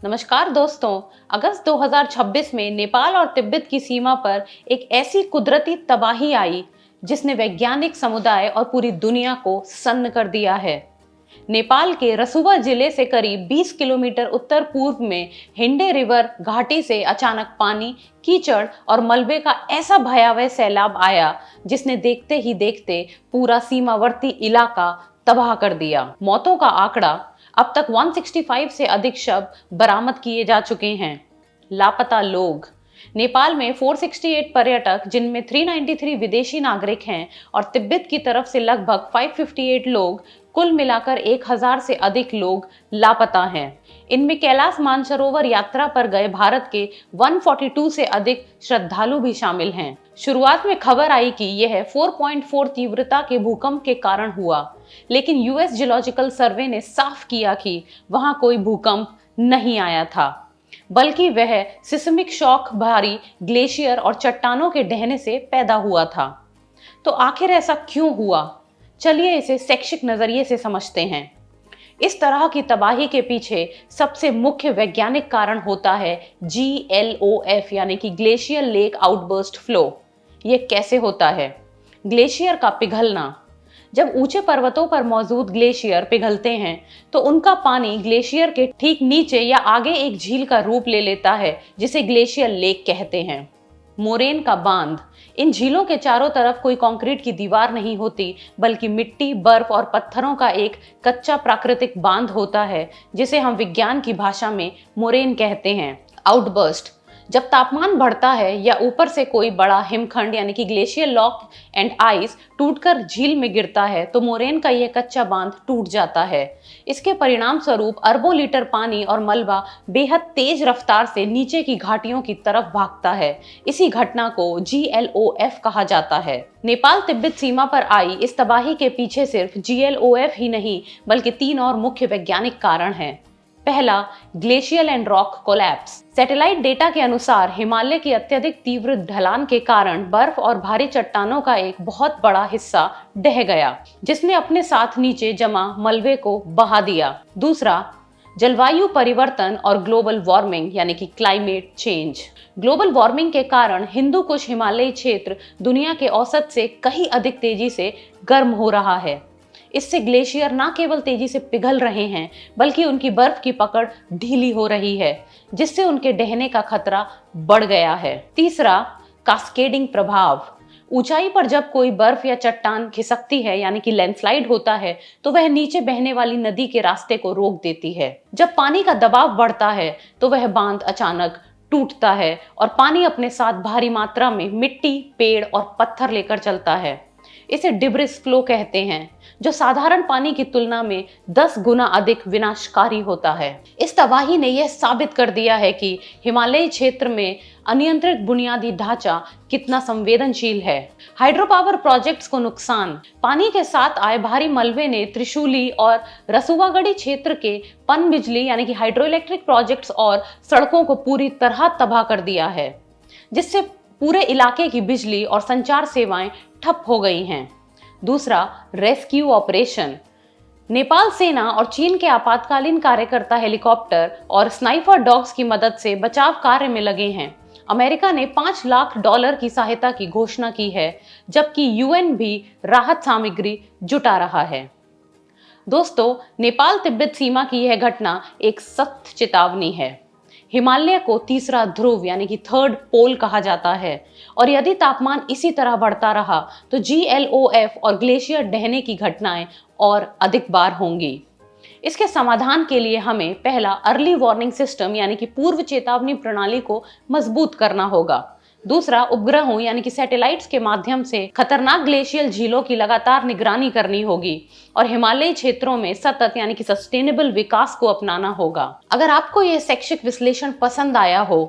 नमस्कार दोस्तों। अगस्त 2026 में नेपाल और तिब्बत की सीमा पर एक ऐसी कुदरती तबाही आई जिसने वैज्ञानिक समुदाय और पूरी दुनिया को सन्न कर दिया है। नेपाल के रसुवा जिले से करीब 20 किलोमीटर उत्तर पूर्व में हिंडे रिवर घाटी से अचानक पानी, कीचड़ और मलबे का ऐसा भयावह सैलाब आया जिसने देखते ही देखते पूरा सीमावर्ती इलाका तबाह कर दिया। मौतों का आंकड़ा अब तक 165 से अधिक शव बरामद किए जा चुके हैं। लापता लोग नेपाल में 468 पर्यटक, जिनमें 393 विदेशी नागरिक हैं, और तिब्बत की तरफ से लगभग 558 लोग, कुल मिलाकर 1000 से अधिक लोग लापता हैं। इनमें कैलाश मानसरोवर यात्रा पर गए भारत के 142 से अधिक श्रद्धालु भी शामिल हैं। शुरुआत में खबर आई कि यह 4.4 तीव्रता के भूकंप के कारण हुआ, लेकिन यूएस जियोलॉजिकल सर्वे ने साफ किया कि वहां कोई भूकंप नहीं आया था, बल्कि वह सिस्मिक शॉक भारी ग्लेशियर और चट्टानों के ढहने से पैदा हुआ था। तो आखिर ऐसा क्यों हुआ? चलिए इसे शैक्षिक नजरिए से समझते हैं। इस तरह की तबाही के पीछे सबसे मुख्य वैज्ञानिक कारण होता है GLOF यानी कि ग्लेशियर लेक आउटबर्स्ट फ्लो। ये कैसे होता है? ग्लेशियर का पिघलना। जब ऊंचे पर्वतों पर मौजूद ग्लेशियर पिघलते हैं तो उनका पानी ग्लेशियर के ठीक नीचे या आगे एक झील का रूप ले लेता है, जिसे ग्लेशियर लेक कहते हैं। मोरेन का बांध। इन झीलों के चारों तरफ कोई कंक्रीट की दीवार नहीं होती, बल्कि मिट्टी, बर्फ और पत्थरों का एक कच्चा प्राकृतिक बांध होता है, जिसे हम विज्ञान की भाषा में मोरेन कहते हैं। आउटबर्स्ट। जब तापमान बढ़ता है या ऊपर से कोई बड़ा हिमखंड यानी कि ग्लेशियर लॉक एंड आइस टूटकर झील में गिरता है तो मोरेन का यह कच्चा बांध टूट जाता है। इसके परिणाम स्वरूप अरबों लीटर पानी और मलबा बेहद तेज रफ्तार से नीचे की घाटियों की तरफ भागता है। इसी घटना को GLOF कहा जाता है। नेपाल तिब्बत सीमा पर आई इस तबाही के पीछे सिर्फ GLOF ही नहीं, बल्कि 3 और मुख्य वैज्ञानिक कारण हैं। पहला, glacial and rock collapse. Satellite data के अनुसार हिमालय की अत्यधिक तीव्र ढलान के कारण बर्फ और भारी चट्टानों का एक बहुत बड़ा हिस्सा ढह गया, जिसने अपने साथ नीचे जमा मलबे को बहा दिया। दूसरा, जलवायु परिवर्तन और ग्लोबल वार्मिंग यानी कि क्लाइमेट चेंज। ग्लोबल वार्मिंग के कारण हिंदू कुश हिमालयी क्षेत्र दुनिया के औसत से कहीं अधिक तेजी से गर्म हो रहा है। इससे ग्लेशियर न केवल तेजी से पिघल रहे हैं, बल्कि उनकी बर्फ की पकड़ ढीली हो रही है, जिससे उनके ढहने का खतरा बढ़ गया है। तीसरा, कास्केडिंग प्रभाव। ऊंचाई पर जब कोई बर्फ या चट्टान खिसकती है यानी कि लैंडस्लाइड होता है, तो वह नीचे बहने वाली नदी के रास्ते को रोक देती है। जब पानी का दबाव बढ़ता है तो वह बांध अचानक टूटता है और पानी अपने साथ भारी मात्रा में मिट्टी, पेड़ और पत्थर लेकर चलता है। इसे डिब्रिस फ्लो कहते हैं, जो साधारण पानी की तुलना में 10 गुना अधिक विनाशकारी होता है। इस तबाही ने यह साबित कर दिया है कि हिमालयी क्षेत्र में अनियंत्रित बुनियादी ढांचा कितना संवेदनशील है। हाइड्रो पावर प्रोजेक्ट्स को नुकसान। पानी के साथ आए भारी मलबे ने त्रिशूली और रसुवागढ़ी क्षेत्र के पन बिजली यानी कि हाइड्रो इलेक्ट्रिक प्रोजेक्ट्स और सड़कों को पूरी तरह तबाह कर दिया है, जिससे पूरे इलाके की बिजली और संचार सेवाएं ठप हो गई हैं। दूसरा, रेस्क्यू ऑपरेशन। नेपाल सेना और चीन के आपातकालीन कार्यकर्ता हेलीकॉप्टर और स्नाइपर डॉग्स की मदद से बचाव कार्य में लगे हैं। अमेरिका ने $5 लाख की सहायता की घोषणा की है, जबकि UN भी राहत सामग्री जुटा रहा है। दोस्तों, नेपाल तिब्बत सीमा की यह घटना एक सख्त चेतावनी है। हिमालय को तीसरा ध्रुव यानी कि थर्ड पोल कहा जाता है, और यदि तापमान इसी तरह बढ़ता रहा तो GLOF और ग्लेशियर ढहने की घटनाएं और अधिक बार होंगी। इसके समाधान के लिए हमें पहला, अर्ली वार्निंग सिस्टम यानी कि पूर्व चेतावनी प्रणाली को मजबूत करना होगा। दूसरा, उपग्रहों यानी कि सैटेलाइट्स के माध्यम से खतरनाक ग्लेशियल झीलों की लगातार निगरानी करनी होगी, और हिमालयी क्षेत्रों में सतत यानी कि सस्टेनेबल विकास को अपनाना होगा। अगर आपको यह शैक्षिक विश्लेषण पसंद आया हो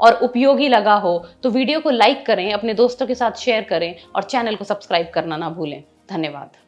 और उपयोगी लगा हो तो वीडियो को लाइक करें, अपने दोस्तों के साथ शेयर करें और चैनल को सब्सक्राइब करना ना भूलें। धन्यवाद।